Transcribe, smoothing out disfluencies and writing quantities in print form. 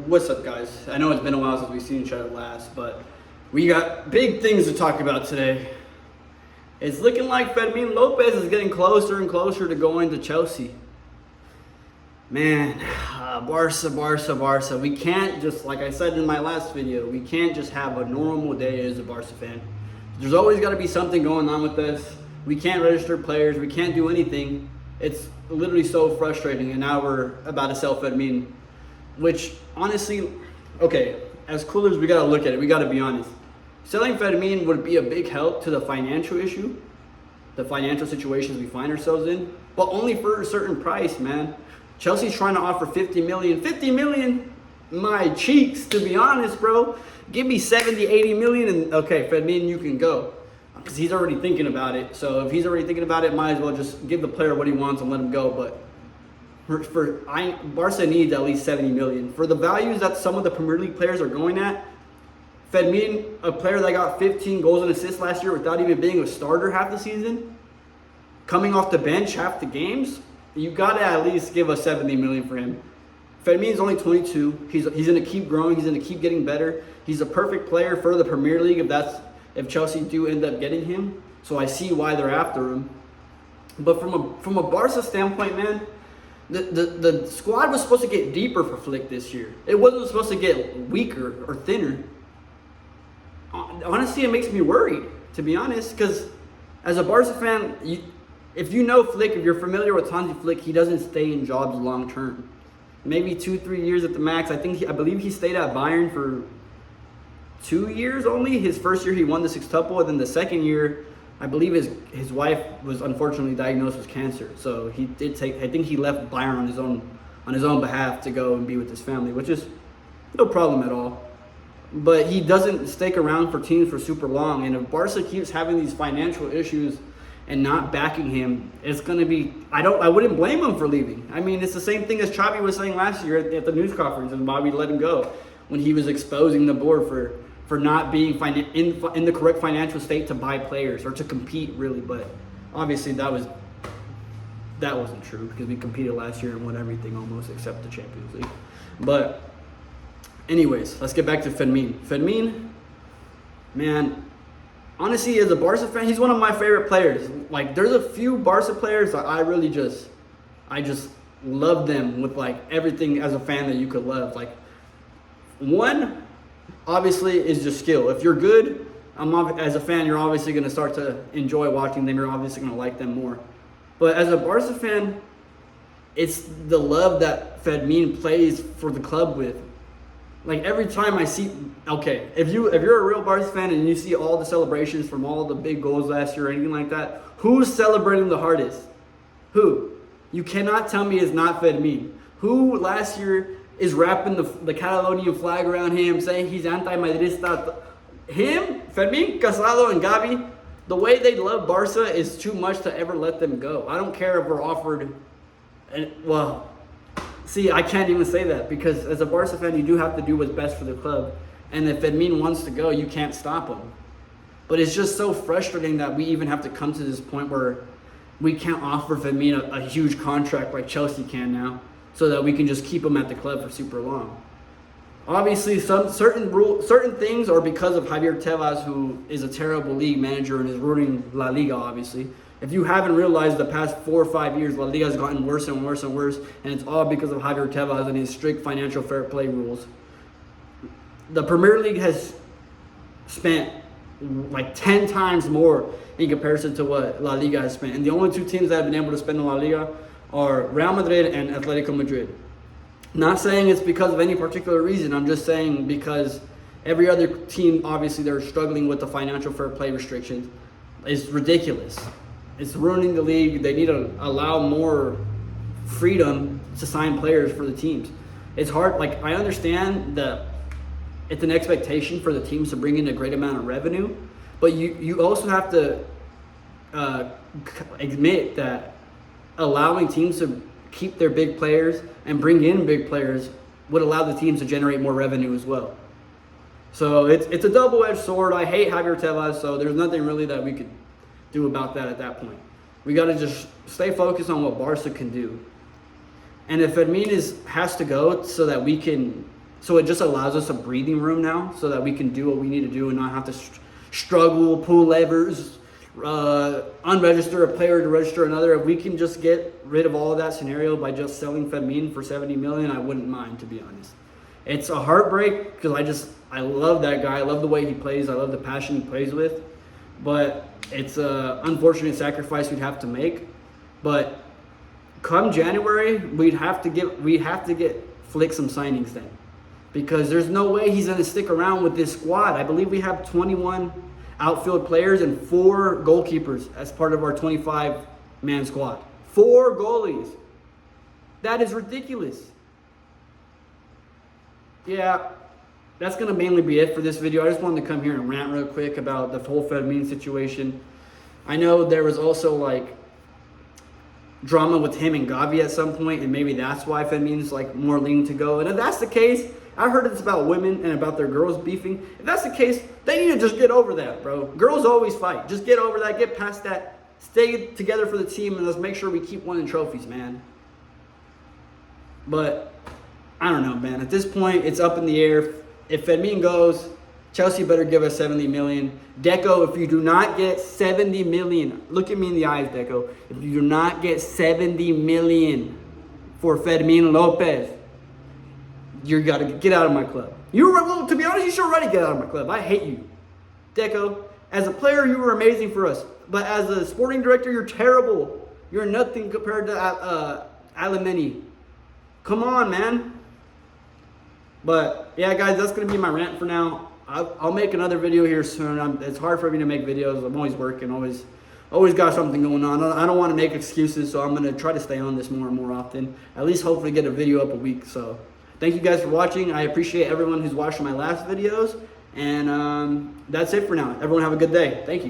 What's up, guys? I know it's been a while since we've seen each other last, but we got big things to talk about today. It's looking like FERMIN Lopez is getting closer and closer to going to Chelsea. Man, Barca. We can't just, like I said in my last video, we can't just have a normal day as a Barca fan. There's always got to be something going on with this. We can't register players. We can't do anything. It's literally so frustrating, and now we're about to sell FERMIN. Which, honestly, okay, as cool as we got to look at it, we got to be honest. Selling FERMIN would be a big help to the financial issue, the financial situations we find ourselves in, but only for a certain price, man. Chelsea's trying to offer 50 million. 50 million? My cheeks, to be honest, bro. Give me 70, 80 million, and okay, FERMIN, you can go. Because he's already thinking about it. So if he's already thinking about it, might as well just give the player what he wants and let him go. But Barca needs at least 70 million. For the values that some of the Premier League players are going at, FERMIN, a player that got 15 goals and assists last year without even being a starter half the season, coming off the bench half the games, you got to at least give us 70 million for him. FERMIN's only 22. He's going to keep growing. He's going to keep getting better. He's a perfect player for the Premier League if Chelsea do end up getting him. So I see why they're after him. But from a Barca standpoint, man, the squad was supposed to get deeper for Flick this year. It wasn't supposed to get weaker or thinner. Honestly, it makes me worried, to be honest, because as a Barca fan, if you know Flick, if you're familiar with Hansi Flick, he doesn't stay in jobs long term. Maybe 2-3 years at the max. I believe he stayed at Bayern for 2 years only. His first year he won the sextuple, and then the second year, I believe his wife was unfortunately diagnosed with cancer. So he did take. I think he left Bayern on his own behalf to go and be with his family, which is no problem at all. But he doesn't stick around for teams for super long. And if Barca keeps having these financial issues and not backing him, it's going to be. I wouldn't blame him for leaving. I mean, it's the same thing as Xavi was saying last year at the news conference and why we let him go when he was exposing the board for not being in the correct financial state to buy players or to compete, really. But obviously that wasn't true because we competed last year and won everything almost except the Champions League. But anyways, let's get back to FERMIN. FERMIN, man, honestly, as a Barca fan, he's one of my favorite players. Like, there's a few Barca players that I just love them with, like, everything as a fan that you could love. Like, one, obviously, is just skill. If you're good, as a fan, you're obviously going to start to enjoy watching them. You're obviously going to like them more. But as a Barca fan, it's the love that FERMIN plays for the club with. Like, every time I see, okay, if you're a real Barca fan and you see all the celebrations from all the big goals last year or anything like that, who's celebrating the hardest? Who? You cannot tell me it's not FERMIN. Who last year is wrapping the Catalonian flag around him, saying he's anti-Madridista? Him, FERMIN, Casado, and Gavi, the way they love Barca is too much to ever let them go. I don't care if we're offered, see, I can't even say that because as a Barca fan, you do have to do what's best for the club. And if FERMIN wants to go, you can't stop him. But it's just so frustrating that we even have to come to this point where we can't offer FERMIN a huge contract like Chelsea can now, so that we can just keep him at the club for super long. Obviously, some certain things are because of Javier Tebas, who is a terrible league manager and is ruining La Liga, obviously. If you haven't realized, the past 4 or 5 years, La Liga has gotten worse and worse and worse, and it's all because of Javier Tebas and his strict financial fair play rules. The Premier League has spent like 10 times more in comparison to what La Liga has spent. And the only 2 teams that have been able to spend in La Liga are Real Madrid and Atletico Madrid. Not saying it's because of any particular reason. I'm just saying because every other team, obviously, they're struggling with the financial fair play restrictions. It's ridiculous. It's ruining the league. They need to allow more freedom to sign players for the teams. It's hard. Like, I understand that it's an expectation for the teams to bring in a great amount of revenue, but you also have to admit that allowing teams to keep their big players and bring in big players would allow the teams to generate more revenue as well. So it's a double-edged sword. I hate Javier Tebas, so there's nothing really that we could do about that at that point. We got to just stay focused on what Barca can do. And if FERMIN has to go so that we can So it just allows us a breathing room now so that we can do what we need to do and not have to struggle, pull levers, unregister a player to register another. If we can just get rid of all of that scenario by just selling FERMIN for 70 million, I wouldn't mind, to be honest. It's a heartbreak because I love that guy. I love the way he plays. I love the passion he plays with. But it's an unfortunate sacrifice we'd have to make. But come January, we have to get Flick some signings then, because there's no way he's going to stick around with this squad. I believe we have 21 outfield players and 4 goalkeepers as part of our 25-man squad. 4 goalies. That is ridiculous. Yeah, that's going to mainly be it for this video. I just wanted to come here and rant real quick about the whole FERMIN situation. I know there was also like drama with him and Gavi at some point, and maybe that's why FERMIN's like more leaning to go. And if that's the case, I heard it's about women and about their girls beefing. If that's the case, they need to just get over that, bro. Girls always fight. Just get over that. Get past that. Stay together for the team, and let's make sure we keep winning trophies, man. But I don't know, man. At this point, it's up in the air. If FERMIN goes, Chelsea better give us 70 million. Deco, if you do not get 70 million, look at me in the eyes, Deco. If you do not get 70 million for FERMIN Lopez, you got to get out of my club. To be honest, you should already get out of my club. I hate you. Deco, as a player, you were amazing for us. But as a sporting director, you're terrible. You're nothing compared to Alemany. Come on, man. But, yeah, guys, that's going to be my rant for now. I'll make another video here soon. It's hard for me to make videos. I'm always working, always got something going on. I don't want to make excuses, so I'm going to try to stay on this more and more often. At least hopefully get a video up a week. So thank you guys for watching. I appreciate everyone who's watched my last videos. And that's it for now. Everyone have a good day. Thank you.